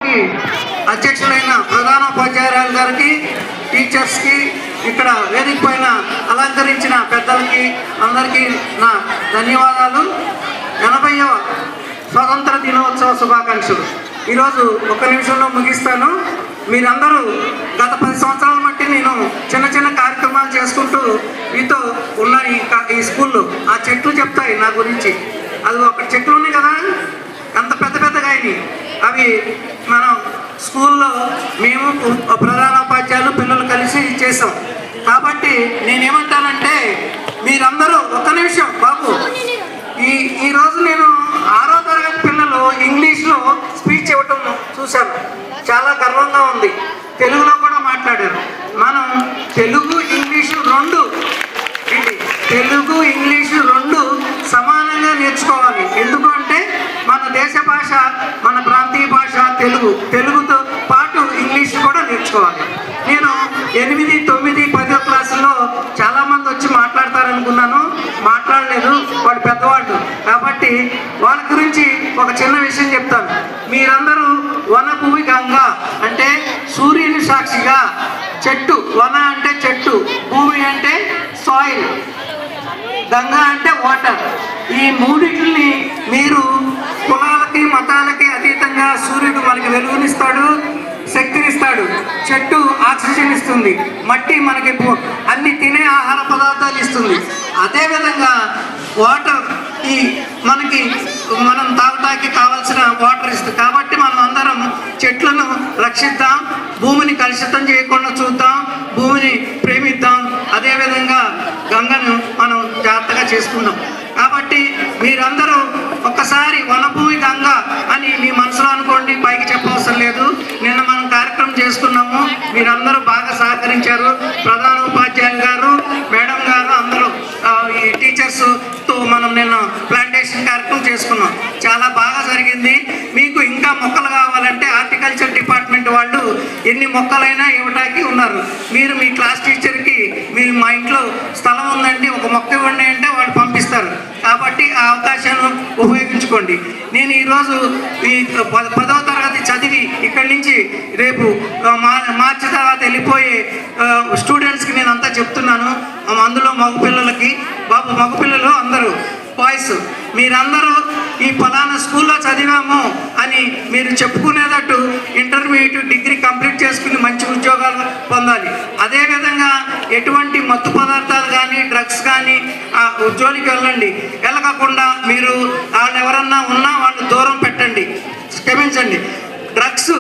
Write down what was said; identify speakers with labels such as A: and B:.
A: అధ్యక్షులైన ప్రధానోపాధ్యాయురాలు గారికి, టీచర్స్కి, ఇక్కడ వేదిక పైన అలంకరించిన పెద్దలకి అందరికీ నా ధన్యవాదాలు. 80వ స్వతంత్ర దినోత్సవ శుభాకాంక్షలు. ఈరోజు ఒక నిమిషంలో ముగిస్తాను. మీరందరూ గత 10 సంవత్సరాల మట్టి నేను చిన్న చిన్న కార్యక్రమాలు చేసుకుంటూ మీతో ఉన్న ఈ స్కూల్లో ఆ చెట్లు చెప్తాయి నా గురించి. అది ఒక చెట్లు ఉన్నాయి కదా, అంత పెద్ద పెద్దగా అయినాయి. అవి మనం స్కూల్లో మేము ప్రధానోపాధ్యాయులు పిల్లలు కలిసి చేసాం. కాబట్టి నేనేమంటానంటే మీరందరూ ఒక్క నిమిషం బాబు, ఈరోజు నేను 6వ తరగతి పిల్లలు ఇంగ్లీష్లో స్పీచ్ ఇవ్వటం చూశాను. చాలా గర్వంగా ఉంది. తెలుగులో కూడా మాట్లాడారు. మనం తెలుగు ఇంగ్లీషు రెండు సమానంగా నేర్చుకోవాలి. ఎందుకు అంటే మన దేశ భాష, మన ప్రాంతీయ భాష తెలుగుతో పాటు ఇంగ్లీష్ కూడా నేర్చుకోవాలి. నేను 8, 9, 10వ క్లాసుల్లో చాలామంది వచ్చి మాట్లాడతారనుకున్నాను, మాట్లాడలేదు. వాడు పెద్దవాళ్ళు కాబట్టి వాళ్ళ గురించి ఒక చిన్న విషయం చెప్తాను. మీరందరూ వనభూమి గంగ అంటే సూర్యుని సాక్షిగా, చెట్టు, వన అంటే చెట్టు, భూమి అంటే సాయిల్, గంగా అంటే వాటర్. ఈ మూడింటిని మీరు కులాలకి మతాలకి అతీతంగా సూర్యుడు మనకి వెలుగునిస్తాడు, శక్తినిస్తాడు. చెట్టు ఆక్సిజన్ ఇస్తుంది, మట్టి మనకి అన్ని తినే ఆహార పదార్థాలు ఇస్తుంది. అదేవిధంగా వాటర్ మనం తాగటానికి కావాల్సిన వాటర్ ఇస్తుంది. కాబట్టి మనం అందరం చెట్లను రక్షిద్దాం, భూమిని కలుషితం చేయకుండా చూద్దాం, భూమిని ప్రేమిద్దాం. అదేవిధంగా గంగను మనం జాగ్రత్తగా చేసుకుందాం. కాబట్టి మీరందరూ ఒక్కసారి వనభూమి గంగ అని మీ మనసులో అనుకోండి, పైకి చెప్పవసరం లేదు. నిన్న మనం కార్యక్రమం చేసుకున్నాము, మీరందరూ బాగా సహకరించారు. ప్రధానోపాధ్యాయులు గారు, మేడం గారు అందరూ ఈ టీచర్స్తో మనం నిన్న ప్లాంటేషన్ కార్యక్రమం చేసుకున్నాం. చాలా బాగా జరిగింది. మీకు ఇంకా మొక్కలు కావాలంటే హార్టికల్చర్ డిపార్ట్మెంట్ వాళ్ళు ఎన్ని మొక్కలైనా ఇవ్వడానికి ఉన్నారు. మీరు మీ క్లాస్ టీచర్కి మా ఇంట్లో స్థలం ఉందండి, ఒక మొక్క ఇవ్వండి అంటే వాళ్ళు పంపిస్తారు. కాబట్టి ఆ అవకాశాన్ని ఉపయోగించుకోండి. నేను ఈరోజు ఈ 10వ తరగతి చదివి ఇక్కడి నుంచి రేపు మార్చి తర్వాత వెళ్ళిపోయే స్టూడెంట్స్కి నేను అంతా చెప్తున్నాను. అందులో మగపిల్లలకి, బాబు మగపిల్లలు అందరూ బాయ్స్, మీరందరూ ఈ ఫలానా స్కూల్లో చదివాము అని మీరు చెప్పుకునేటట్టు ఇంటర్మీడియట్, డిగ్రీ కంప్లీట్ చేసుకుని మంచి ఉద్యోగాలు పొందాలి. అదేవిధంగా ఎటువంటి మత్తు పదార్థాలు కానీ, డ్రగ్స్ కానీ జోలికి వెళ్ళకుండా